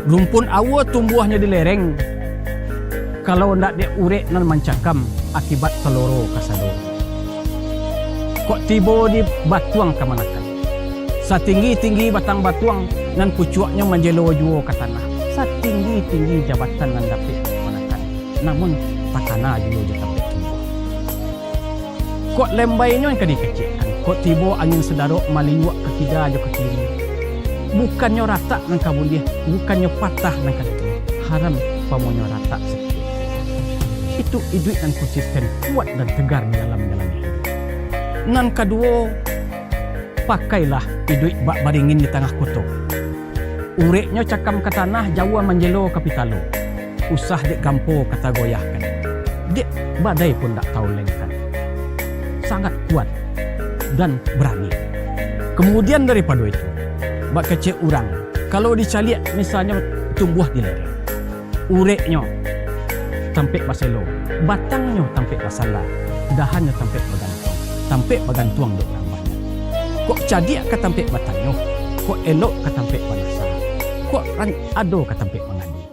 Rumpun awa tumbuhnya di lereng. Kalau ndak dia urek nan mencakam akibat teloro kasado. Kok tibo di batuang kamanakan. Satinggi-tinggi batang batuang nan pucuaknya menjelo juo ke tanah. Satinggi-tinggi jabatan nan dapat kamanakan. Namun takana juo je dapat tumbuh. Kok lembainya yang kecil. Kok tibo angin sedarok maliwak ke kida jo ke kiri. Bukannya rata nang kabun dia, bukannya patah nang kaki. Haram pamonyo rata sedikit. Itu iduit dan konsisten kuat dan tegar di dalam jalannya hidup. Nan kedua, pakailah iduit bak baringin di tengah kutub. Ureknya cakam ke tanah, jawa menjelo kapitalo. Usah dek gampo kata goyahkan. Dek badai pun tak tahu lengkan. Sangat kuat dan berani. Kemudian daripada itu, bak kecil urang. Kalau dicaliak misalnya tumbuh di lereng. Ureknya tampik baselo, batangnya tampik basala, dahannya tampik bagantung. Tampik bagantuang dok lambatnya. Kok cadiak ke tampik batangnya, kok elok ke tampik panasa, kok ado ke tampik mengadu.